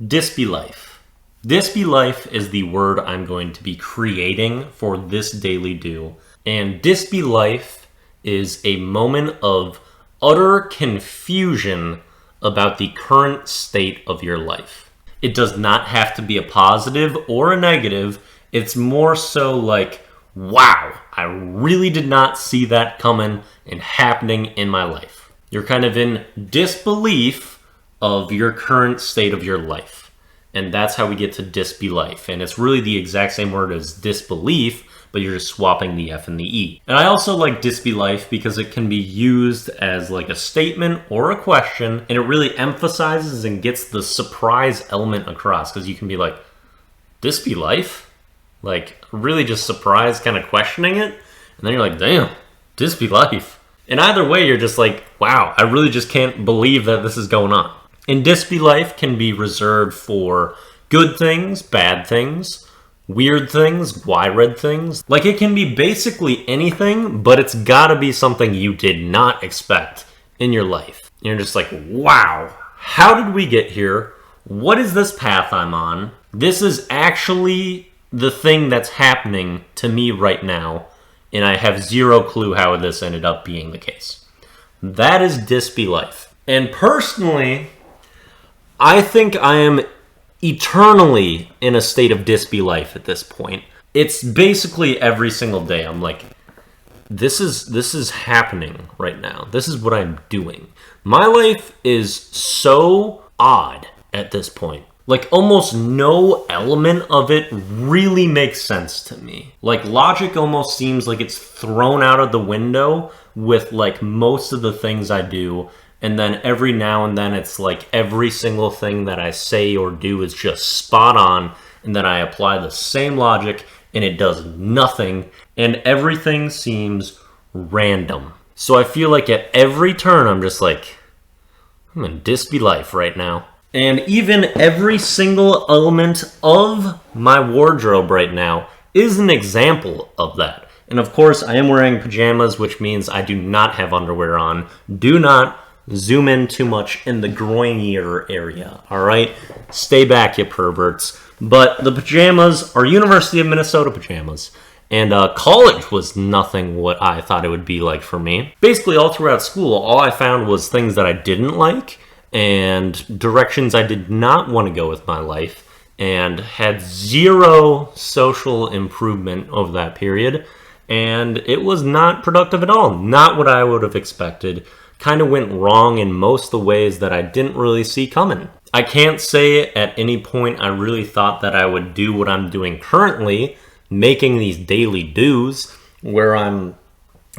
Disbelife. Disbelife is the word I'm going to be creating for this daily do. And disbelife is a moment of utter confusion about the current state of your life. It does not have to be a positive or a negative. It's more so like, wow, I really did not see that coming and happening in my life. You're kind of in disbelief of your current state of your life. And that's how we get to disbelife. And it's really the exact same word as disbelief, but you're just swapping the F and the E. And I also like disbelife because it can be used as like a statement or a question, and it really emphasizes and gets the surprise element across, because you can be like, disbelife? Like, really just surprised, kind of questioning it, and then you're like, damn, disbelife. And either way, you're just like, wow, I really just can't believe that this is going on. And disbelife can be reserved for good things, bad things, weird things, why-red things. Like, it can be basically anything, but it's gotta be something you did not expect in your life. And you're just like, wow, how did we get here? What is this path I'm on? This is actually the thing that's happening to me right now, and I have zero clue how this ended up being the case. That is disbelife. And personally, I think I am eternally in a state of disbelief at this point. It's basically every single day. I'm like, this is happening right now. This is what I'm doing. My life is so odd at this point. Like, almost no element of it really makes sense to me. Like, logic almost seems like it's thrown out of the window with, like, most of the things I do. And then every now and then it's like every single thing that I say or do is just spot on. And then I apply the same logic and it does nothing. And everything seems random. So I feel like at every turn I'm just like, I'm in disbelief right now. And even every single element of my wardrobe right now is an example of that. And of course I am wearing pajamas, which means I do not have underwear on. Do not zoom in too much in the groinier area, alright? Stay back, you perverts. But the pajamas are University of Minnesota pajamas. And college was nothing what I thought it would be like for me. Basically, all throughout school, all I found was things that I didn't like and directions I did not want to go with my life, and had zero social improvement over that period. And it was not productive at all. Not what I would have expected. Kind of went wrong in most of the ways that I didn't really see coming. I can't say at any point I really thought that I would do what I'm doing currently, making these daily do's, where I'm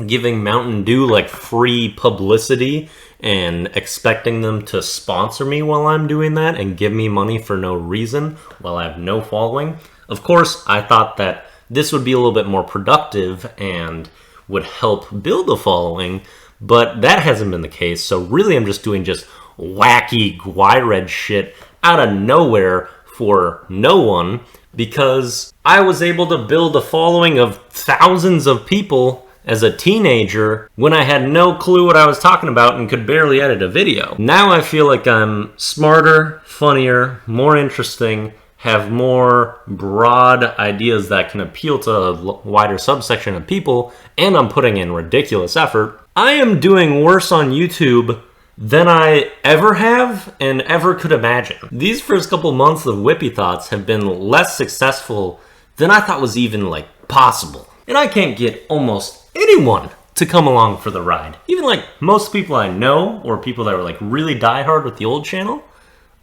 giving Mountain Dew like free publicity and expecting them to sponsor me while I'm doing that and give me money for no reason while I have no following. Of course, I thought that this would be a little bit more productive and would help build a following, but that hasn't been the case. So really I'm just doing just wacky why-red shit out of nowhere for no one, because I was able to build a following of thousands of people as a teenager when I had no clue what I was talking about and could barely edit a video. Now I feel like I'm smarter, funnier, more interesting, have more broad ideas that can appeal to a wider subsection of people, and I'm putting in ridiculous effort. I am doing worse on YouTube than I ever have and ever could imagine. These first couple months of Wippy Thoughts have been less successful than I thought was even like possible. And I can't get almost anyone to come along for the ride. Even like most people I know, or people that were like really diehard with the old channel,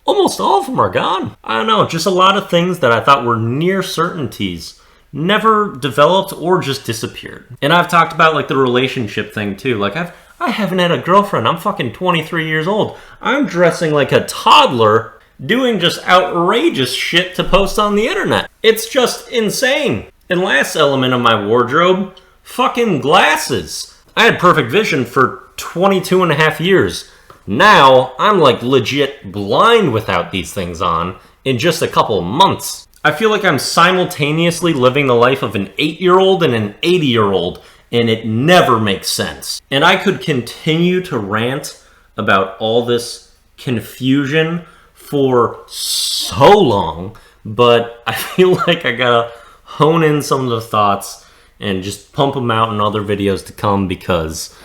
almost all of them are gone. I don't know, just a lot of things that I thought were near certainties never developed or just disappeared. And I've talked about like the relationship thing too. Like I haven't had a girlfriend. I'm fucking 23 years old. I'm dressing like a toddler, doing just outrageous shit to post on the internet. It's just insane. And last element of my wardrobe, fucking glasses. I had perfect vision for 22 and a half years. Now, I'm like legit blind without these things on in just a couple of months. I feel like I'm simultaneously living the life of an 8-year-old and an 80-year-old, and it never makes sense. And I could continue to rant about all this confusion for so long, but I feel like I gotta hone in some of the thoughts and just pump them out in other videos to come because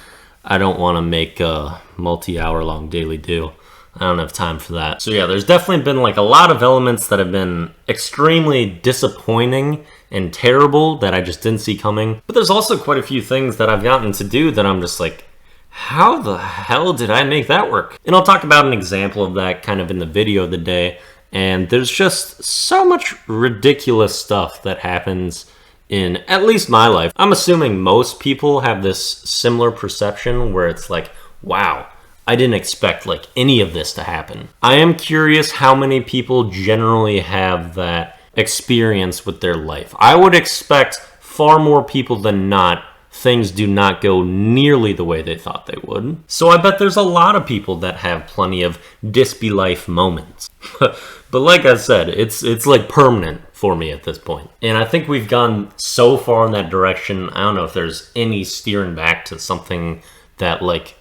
I don't want to make a multi-hour long daily do. I don't have time for that. So yeah, there's definitely been like a lot of elements that have been extremely disappointing and terrible that I just didn't see coming. But there's also quite a few things that I've gotten to do that I'm just like, how the hell did I make that work? And I'll talk about an example of that kind of in the video of the day. And there's just so much ridiculous stuff that happens in at least my life. I'm assuming most people have this similar perception where it's like, wow, I didn't expect like any of this to happen. I am curious how many people generally have that experience with their life. I would expect far more people than not, things do not go nearly the way they thought they would. So I bet there's a lot of people that have plenty of Disbelife moments. But like I said, it's like permanent for me at this point. And I think we've gone so far in that direction, I don't know if there's any steering back to something that like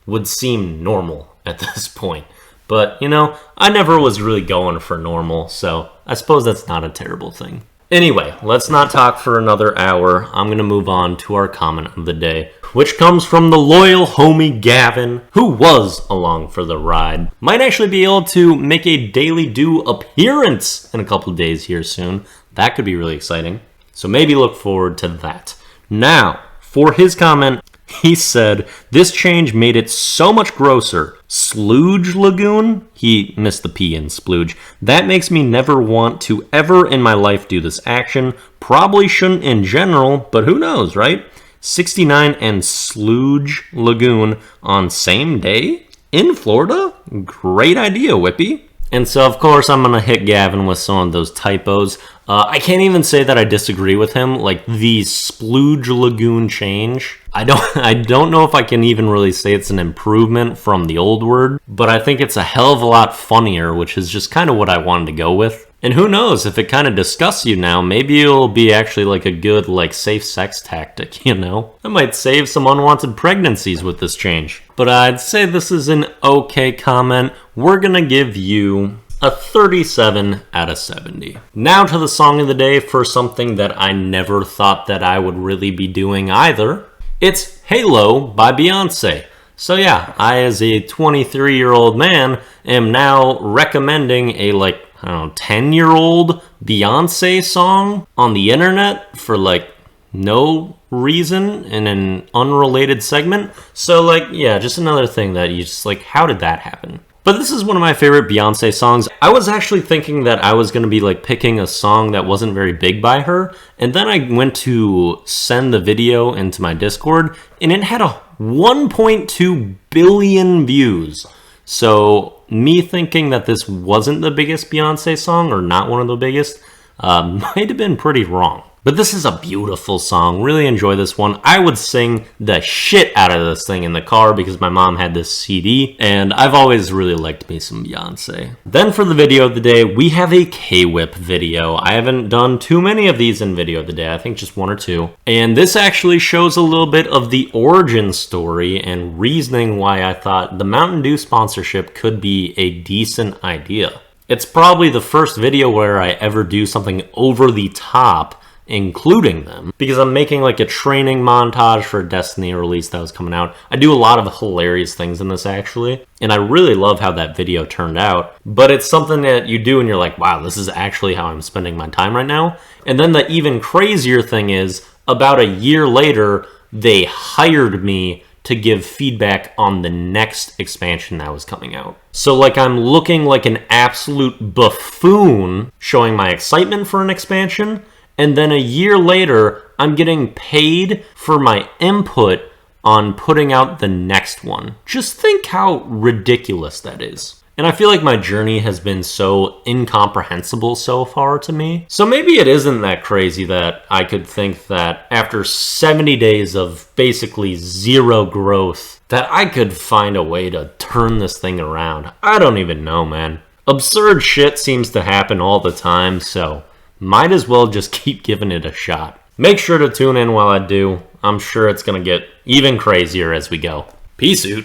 would seem normal at this point. But, you know, I never was really going for normal, so I suppose that's not a terrible thing. Anyway, let's not talk for another hour. I'm going to move on to our comment of the day, which comes from the loyal homie Gavin, who was along for the ride. Might actually be able to make a daily do appearance in a couple of days here soon. That could be really exciting. So maybe look forward to that. Now, for his comment, he said, this change made it so much grosser. Splooge Lagoon? He missed the P in splooge. That makes me never want to ever in my life do this action. Probably shouldn't in general, but who knows, right? 69 and Splooge Lagoon on same day? In Florida? Great idea, Wippy. And so, of course, I'm going to hit Gavin with some of those typos. I can't even say that I disagree with him. Like, the Splooge Lagoon change, I don't know if I can even really say it's an improvement from the old word, but I think it's a hell of a lot funnier, which is just kind of what I wanted to go with. And who knows, if it kind of disgusts you now, maybe it'll be actually like a good, like, safe sex tactic, you know? I might save some unwanted pregnancies with this change. But I'd say this is an okay comment. We're gonna give you a 37 out of 70. Now to the song of the day for something that I never thought that I would really be doing either. It's Halo by Beyonce. So yeah, I as a 23-year-old man am now recommending a like, I don't know, 10-year-old Beyonce song on the internet for like no reason in an unrelated segment. So like, yeah, just another thing that you just like, how did that happen? But this is one of my favorite Beyonce songs. I was actually thinking that I was going to be like picking a song that wasn't very big by her. And then I went to send the video into my Discord and it had a 1.2 billion views. So me thinking that this wasn't the biggest Beyonce song or not one of the biggest might have been pretty wrong. But this is a beautiful song. Really enjoy this one. I would sing the shit out of this thing in the car because my mom had this CD, and I've always really liked me some Beyonce. Then for the video of the day, we have a K-Whip video. I haven't done too many of these in video of the day. I think just one or two. And this actually shows a little bit of the origin story and reasoning why I thought the Mountain Dew sponsorship could be a decent idea. It's probably the first video where I ever do something over the top including them, because I'm making like a training montage for a Destiny release that was coming out. I do a lot of hilarious things in this actually, and I really love how that video turned out, but it's something that you do and you're like, wow, this is actually how I'm spending my time right now. And then the even crazier thing is, about a year later, they hired me to give feedback on the next expansion that was coming out. So like I'm looking like an absolute buffoon showing my excitement for an expansion, and then a year later, I'm getting paid for my input on putting out the next one. Just think how ridiculous that is. And I feel like my journey has been so incomprehensible so far to me. So maybe it isn't that crazy that I could think that after 70 days of basically zero growth, that I could find a way to turn this thing around. I don't even know, man. Absurd shit seems to happen all the time, so might as well just keep giving it a shot. Make sure to tune in while I do. I'm sure it's gonna get even crazier as we go. Peace out.